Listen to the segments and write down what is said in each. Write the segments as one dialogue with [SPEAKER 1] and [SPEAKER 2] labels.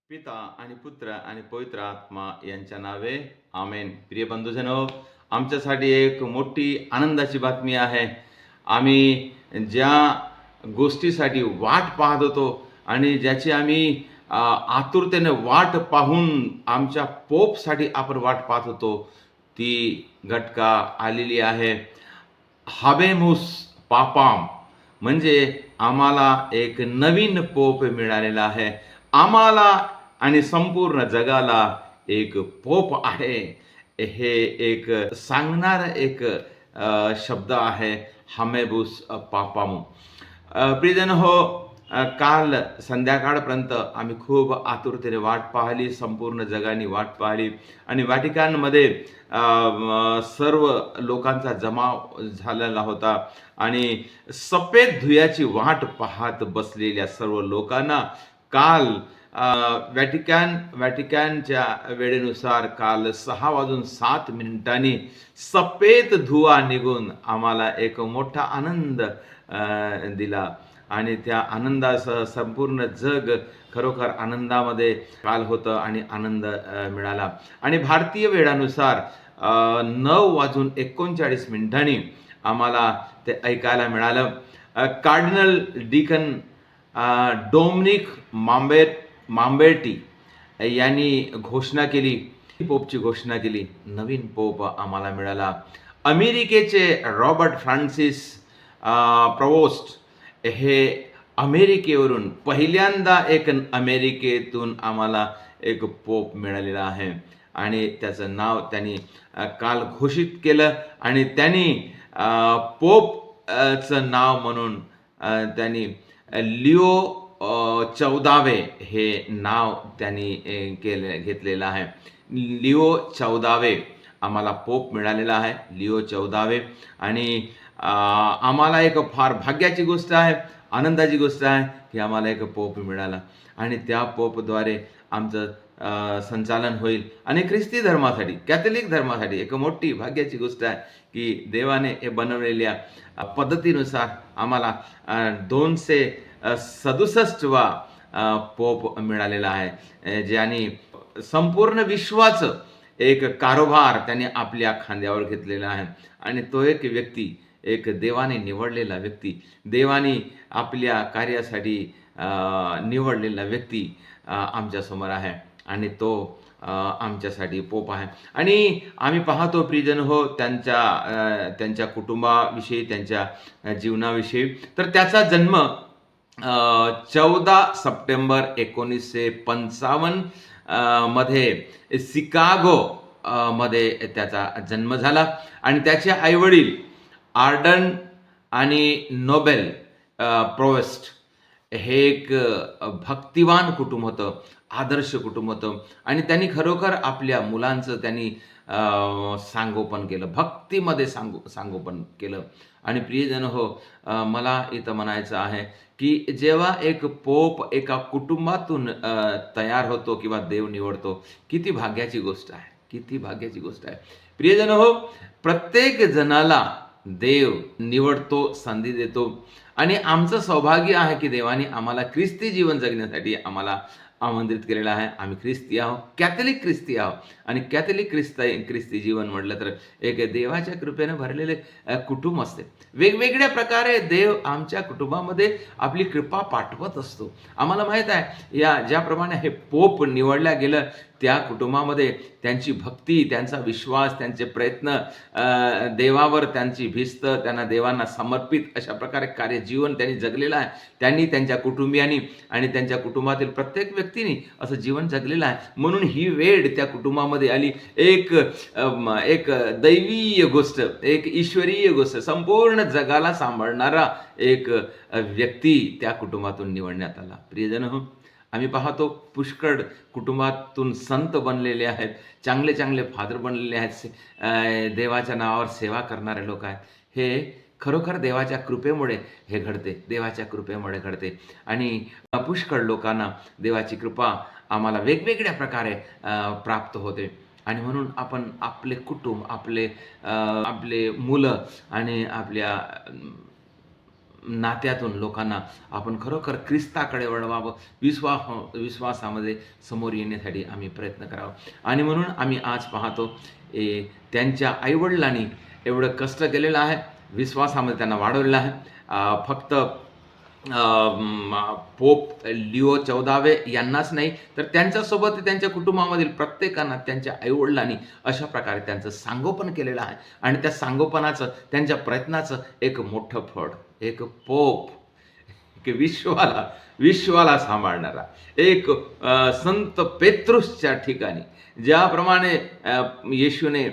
[SPEAKER 1] पिता आणि पुत्र आणि पवित्र आत्मा यांच्या नावे आमेन. प्रिय बंधूजनो, आमच्यासाठी एक मोठी आनंदाची बातमी आहे. आम्ही ज्या गोष्टीसाठी वाट पाहत होतो आणि ज्याची आम्ही आतुरतेने वाट पाहून आमच्या पोपसाठी आपण वाट पाहत होतो, ती घटका आलेली आहे. हाबेमुस पापाम, म्हणजे आम्हाला एक नवीन पोप मिळालेला आहे. आम्हाला आणि संपूर्ण जगाला एक पोप आहे. हे एक सांगणार एक शब्द आहे, हामेबुस पापाम. प्रियजन हो, काल संध्याकाळपर्यंत आम्ही खूप आतुरतेने वाट पाहिली, संपूर्ण जगाने वाट पाहिली आणि व्हॅटिकनमध्ये सर्व लोकांचा जमाव झालेला होता आणि सफेद धुयाची वाट पाहत बसलेल्या सर्व लोकांना काल व्हॅटिकनच्या वेळेनुसार काल 6:07 सफेद धुवा निघून आम्हाला एक मोठा आनंद दिला आणि त्या आनंदासह संपूर्ण जग खरोखर आनंदामध्ये काल होतं आणि आनंद मिळाला. आणि भारतीय वेळानुसार 9:39 आम्हाला ते ऐकायला मिळालं. कार्डिनल डीकन डोमिनिक मांबेर्टी यांनी घोषणा केली, पोपची घोषणा केली. नवीन पोप आम्हाला मिळाला. अमेरिकेचे रॉबर्ट फ्रान्सिस प्रवोस्ट हे अमेरिकेवरून पहिल्यांदा एक अमेरिकेतून आम्हाला एक पोप मिळालेला आहे आणि त्याचं नाव त्यांनी काल घोषित केलं आणि त्यांनी पोपचं नाव म्हणून त्यांनी लिओ 14 हे नाव त्यांनी घेतलेलं आहे. लिओ 14 आम्हाला पोप मिळालेला आहे, लिओ 14. आणि आम्हाला एक फार भाग्याची गोष्ट आहे, आनंदाची गोष्ट आहे की आम्हाला एक पोप मिळाला आणि त्या पोपद्वारे आमचं संचालन होईल. आणि ख्रिस्ती धर्मासाठी, कॅथलिक धर्मासाठी एक मोठी भाग्याची गोष्ट आहे की देवाने हे बनवलेल्या पद्धतीनुसार आम्हाला 267वा पोप मिळालेला आहे, ज्याने संपूर्ण विश्वाचं एक कारभार त्याने आपल्या खांद्यावर घेतलेला आहे. आणि तो एक व्यक्ती, एक देवाने निवडलेला व्यक्ती, देवाने आपल्या कार्यासाठी निवडलेला व्यक्ती आमच्यासमोर आहे आणि तो आमच्यासाठी पोप आहे. आणि आम्ही पाहतो प्रियजन हो, त्यांच्या कुटुंबाविषयी, त्यांच्या जीवनाविषयी. तर त्याचा जन्म 14 सप्टेंबर 1955 मध्ये शिकागो मध्ये त्याचा जन्म झाला. आणि त्याचे आईवडील आर्डन आणि नोबेल प्रोवेस्ट हे एक भक्तिवान कुटुंब होतं, आदर्श कुटुंब होतं आणि त्यांनी खरोखर आपल्या मुलांचं त्यांनी सांगोपन केलं, भक्तीमध्ये सांगोपन केलं. आणि प्रियजन हो, मला इथं म्हणायचं आहे की जेव्हा एक पोप एका कुटुंबातून तयार होतो किंवा देव निवडतो, किती भाग्याची गोष्ट आहे, किती भाग्याची गोष्ट आहे. प्रियजन हो, प्रत्येक जणाला देव निवडतो, संधी देतो आणि आमचं सौभाग्य आहे की देवाने आम्हाला ख्रिस्ती जीवन जगण्यासाठी आम्हाला आमंत्रित केलेलं आहे. आम्ही ख्रिस्ती आहोत, कॅथलिक ख्रिस्ती आहोत. आणि कॅथलिक ख्रिस्ती जीवन म्हटलं तर एक देवाच्या कृपेने भरलेले कुटुंब असते. वेगवेगळ्या प्रकारे देव आमच्या कुटुंबामध्ये आपली कृपा पाठवत असतो. आम्हाला माहीत आहे, ज्याप्रमाणे हे पोप निवडल्या गेलं, त्या कुटुंबामध्ये त्यांची भक्ती, त्यांचा विश्वास, त्यांचे प्रयत्न, देवावर त्यांची भिस्त, त्यांना देवांना समर्पित अशा प्रकारे कार्यजीवन त्यांनी जगलेलं आहे. त्यांनी, त्यांच्या कुटुंबियांनी आणि त्यांच्या कुटुंबातील प्रत्येक व्यक्तीने असं जीवन जगलेलं आहे. म्हणून ही वेळ त्या कुटुंबामध्ये आली. एक दैवीय गोष्ट, एक ईश्वरीय गोष्ट, संपूर्ण जगाला सांभाळणारा एक व्यक्ती त्या कुटुंबातून निवडण्यात आला. प्रियजन हो, आम्ही पाहतो पुष्कळ कुटुंबातून संत बनलेले आहेत, चांगले चांगले फादर बनलेले आहेत, देवाच्या नावावर सेवा करणारे लोक आहेत. हे खरोखर देवाच्या कृपेमुळे हे घडते, देवाच्या कृपेमुळे घडते. आणि पुष्कळ लोकांना देवाची कृपा आम्हाला वेगवेगळ्या प्रकारे प्राप्त होते. आणि म्हणून आपण आपले कुटुंब, आपले मुलं आणि आपल्या नात्यातून लोकांना आपण खरोखर ख्रिस्ताकडे वळवावं, विश्वासामध्ये समोर येण्यासाठी आम्ही प्रयत्न करावा. आणि म्हणून आम्ही आज पाहतो त्यांच्या आईवडिलांनी एवढं कष्ट केलेलं आहे, विश्वासामध्ये त्यांना वाढवलेलं आहे. फक्त पोप लिओ 14वे यांनाच नाही, तर त्यांच्यासोबत त्यांच्या कुटुंबामधील प्रत्येकांना त्यांच्या आईवडिलांनी अशा प्रकारे त्यांचं सांगोपन केलेलं आहे. आणि त्या सांगोपनाचं, त्यांच्या प्रयत्नाचं एक मोठं फळ, एक पोप, एक विश्वाला सांभाळणारा, एक संत पेत्रुसच्या ठिकाणी ज्याप्रमाणे येशूने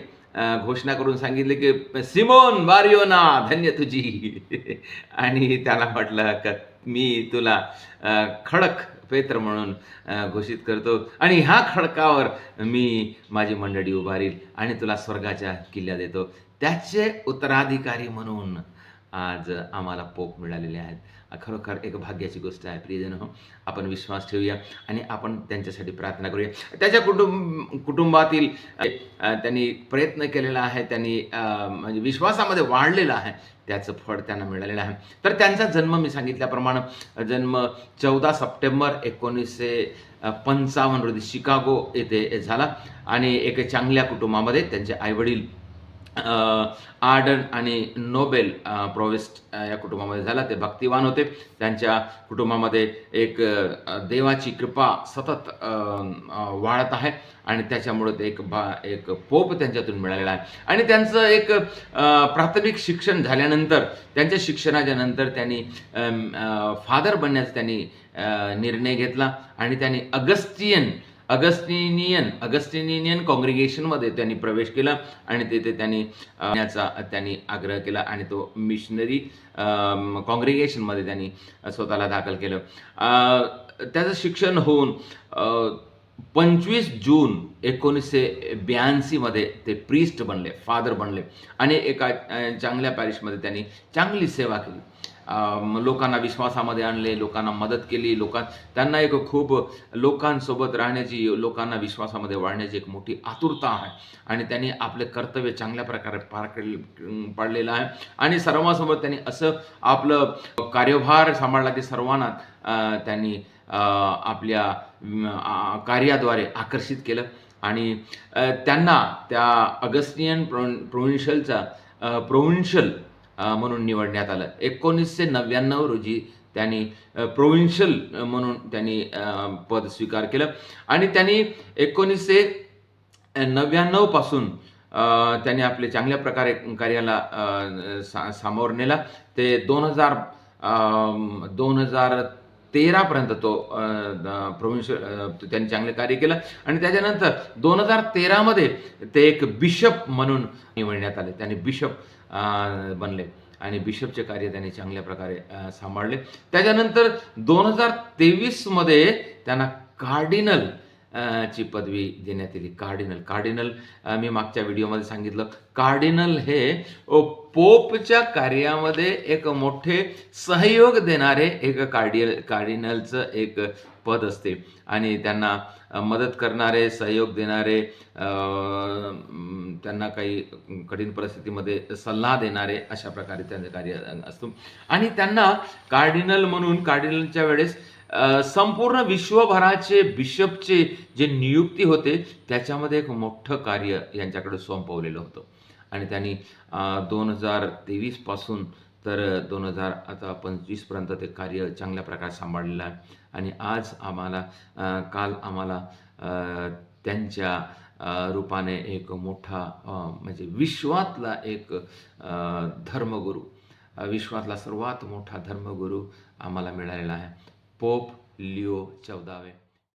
[SPEAKER 1] घोषणा करून सांगितले की सिमोन बारियोना धन्य तुझी आणि त्याला म्हटलं का मी तुला खडक पेत्र म्हणून घोषित करतो आणि ह्या खडकावर मी माझी मंडळी उभारील आणि तुला स्वर्गाच्या किल्ल्या देतो. त्याचे उत्तराधिकारी म्हणून आज आम्हाला पोप मिळालेले आहेत. खरोखर एक भाग्याची गोष्ट आहे प्रियजन. आपण विश्वास ठेवूया आणि आपण त्यांच्यासाठी प्रार्थना करूया. त्याच्या कुटुंबातील त्यांनी प्रयत्न केलेला आहे, त्यांनी म्हणजे विश्वासामध्ये वाढलेलं आहे, त्याचं फळ त्यांना मिळालेलं आहे. तर त्यांचा जन्म मी सांगितल्याप्रमाणे जन्म 14 सप्टेंबर 1955 रोजी शिकागो येथे झाला आणि एक चांगल्या कुटुंबामध्ये त्यांचे आईवडील आर्डन आणि नोबेल प्रोवेस्ट या कुटुंबामध्ये झाला. ते भक्तिवान होते. त्यांच्या कुटुंबामध्ये एक देवाची कृपा सतत वाढत आहे आणि त्याच्यामुळे ते एक पोप त्यांच्यातून मिळालेला आहे. आणि त्यांचं एक प्राथमिक शिक्षण झाल्यानंतर, त्यांच्या शिक्षणाच्या नंतर त्यांनी फादर बनण्याचा त्यांनी निर्णय घेतला आणि त्यांनी अगस्टिनियन कॉंग्रिगेशनमध्ये त्यांनी प्रवेश केला आणि तिथे त्यांनी आग्रह केला आणि तो मिशनरी कॉंग्रिगेशनमध्ये त्यांनी स्वतःला दाखल केलं. त्याचं शिक्षण होऊन 25 जून 1982 मध्ये ते प्रीस्ट बनले, फादर बनले आणि एका चांगल्या पॅरिशमध्ये त्यांनी चांगली सेवा केली. लोकांना विश्वासामध्ये आणले, लोकांना मदत केली, त्यांना एक खूप लोकांसोबत राहण्याची, लोकांना विश्वासामध्ये वाढण्याची एक मोठी आतुरता आहे आणि त्यांनी आपले कर्तव्य चांगल्या प्रकारे पाडलेलं आहे आणि सर्वांसोबत त्यांनी असं आपलं कार्यभार सांभाळला की सर्वांना त्यांनी आपल्या कार्याद्वारे आकर्षित केलं आणि त्यांना त्या अगस्टिनियन प्रोव्हिन्शियल म्हणून निवडण्यात आलं. 1999 रोजी त्यांनी प्रोव्हिन्शियल म्हणून त्यांनी पद स्वीकार केलं आणि त्यांनी 1999 पासून त्यांनी आपले चांगल्या प्रकारे कार्याला सामोर नेला. ते 2013 पर्यंत तो प्रोव्हिन्शियल त्यांनी चांगले कार्य केलं आणि त्याच्यानंतर 2013 मध्ये ते एक बिशप म्हणून निवडण्यात आले. त्यांनी बिशप बनले आणि बिशपचे कार्य त्यांनी चांगल्या प्रकारे सांभाळले. त्याच्यानंतर 2023 मध्ये त्यांना कार्डिनल ची पदवी देण्यात आली. कार्डिनल मी मागच्या व्हिडिओमध्ये सांगितलं, कार्डिनल हे पोपच्या कार्यामध्ये एक मोठे सहयोग देणारे एक कार्डिनलचं एक पद असते आणि त्यांना मदत करणारे, सहयोग देणारे, त्यांना काही कठीण परिस्थितीमध्ये सल्ला देणारे, अशा प्रकारे त्यांचं कार्य असतं. आणि त्यांना कार्डिनलच्या वेळेस संपूर्ण विश्वभराचे बिशपचे जे नियुक्ती होते त्याच्यामध्ये एक मोठं कार्य यांच्याकडे सोपवलेलं होतं आणि त्यांनी 2023 पासून तर 2025 पर्यंत ते कार्य चांगल्या प्रकारे सांभाळलेलं आहे. आणि आज काल आम्हाला त्यांच्या रूपाने एक मोठा म्हणजे विश्वातला एक धर्मगुरू, विश्वातला सर्वात मोठा धर्मगुरू आम्हाला मिळालेला आहे, पोप लिओ 14वे.